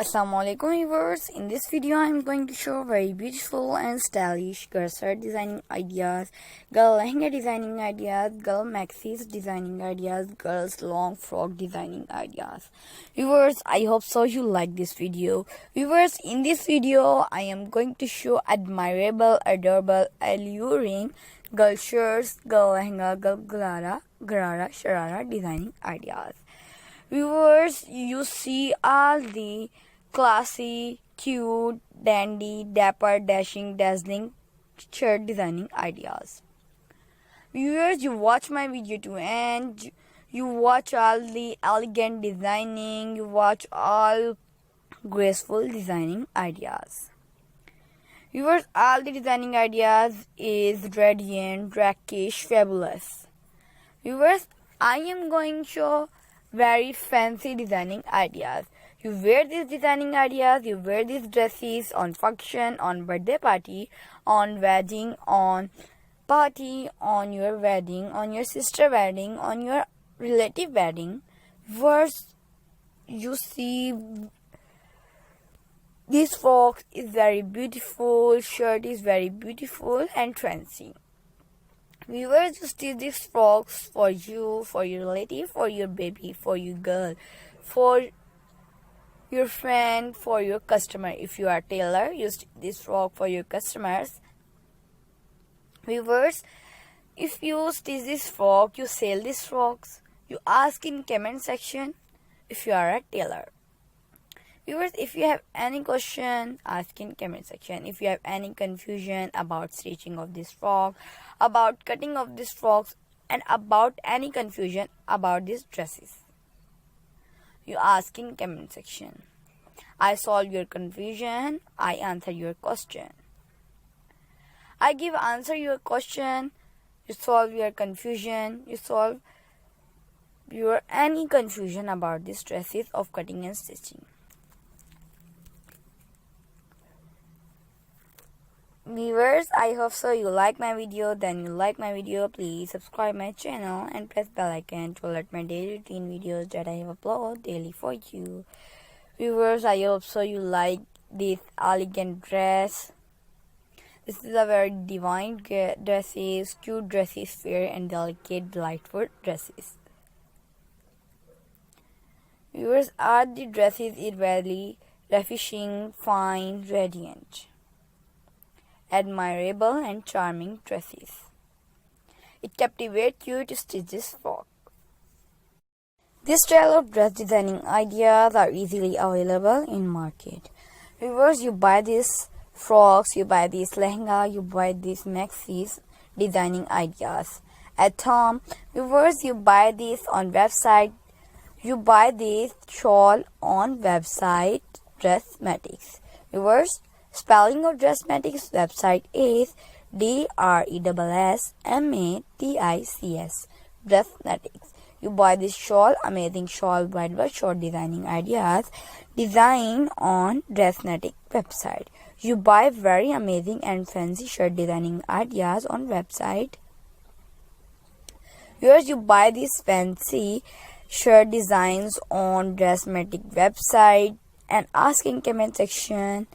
Assalamu alaikum viewers. In this video I am going to show very beautiful and stylish girl shirt designing ideas, girl lehenga designing ideas, girl maxis designing ideas, girls long frock designing ideas. Viewers, I hope so you like this video. Viewers, in this video I am going to show admirable, adorable, alluring girl shirts, girl lehenga, girl garara, sharara designing ideas. Viewers, you see all the classy, cute, dandy, dapper, dashing, dazzling shirt designing ideas. Viewers, you watch my video to end. You watch all the elegant designing. You watch all graceful designing ideas. Viewers, all the designing ideas is radiant, rakish, fabulous. Viewers, I am going to show very fancy designing ideas. You wear these designing ideas, you wear these dresses on function, on birthday party, on wedding, on party, on your wedding, on your sister wedding, on your relative wedding. First, you see this frock is very beautiful, shirt is very beautiful and trendy. Viewers, you stitch these frocks for you, for your relative, for your baby, for your girl, for your friend, for your customer. If you are tailor, you stitch this frock for your customers. Viewers, if you stitch this frock, you sell these frocks, you ask in comment section if you are a tailor. Viewers, if you have any question, ask in comment section. If you have any confusion about stitching of this frock, about cutting of these frocks, and about any confusion about these dresses, you ask in comment section. I solve your confusion. I answer your question. I give answer your question. You solve your confusion. You solve your any confusion about these dresses of cutting and stitching. Viewers, I hope so you like my video. Then you like my video, please subscribe my channel and press bell icon to alert my daily routine videos that I have upload daily for you. Viewers, I hope so you like this elegant dress. This is a very divine dresses, cute dresses, fair and delicate, delightful dresses. Viewers, are the dresses is very ravishing, fine, radiant, admirable and charming dresses. It captivates you to stitch this frock. This style of dress designing ideas are easily available in market. Viewers, you buy these frocks, you buy these lehenga, you buy these maxis designing ideas at home. Viewers, you buy this on website. You buy this shawl on website Dressmatics. Viewers, spelling of Dressmatics website is DRESSMATICS. Dressmatics. You buy this shawl, amazing shawl, bridal short designing ideas, design on Dressmatics website. You buy very amazing and fancy shirt designing ideas on website. Yours, you buy these fancy shirt designs on Dressmatics website and ask in comment section,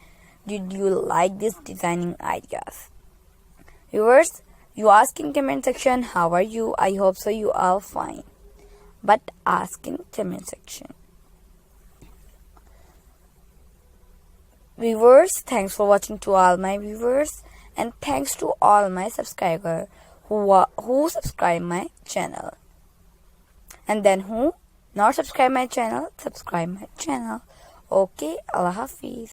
did you like this designing ideas? Viewers, you ask in comment section, how are you? I hope so you are fine. But ask in comment section. Viewers, thanks for watching to all my viewers and thanks to all my subscribers who subscribe my channel. And then who not subscribe my channel, subscribe my channel. Okay, Allah Hafiz.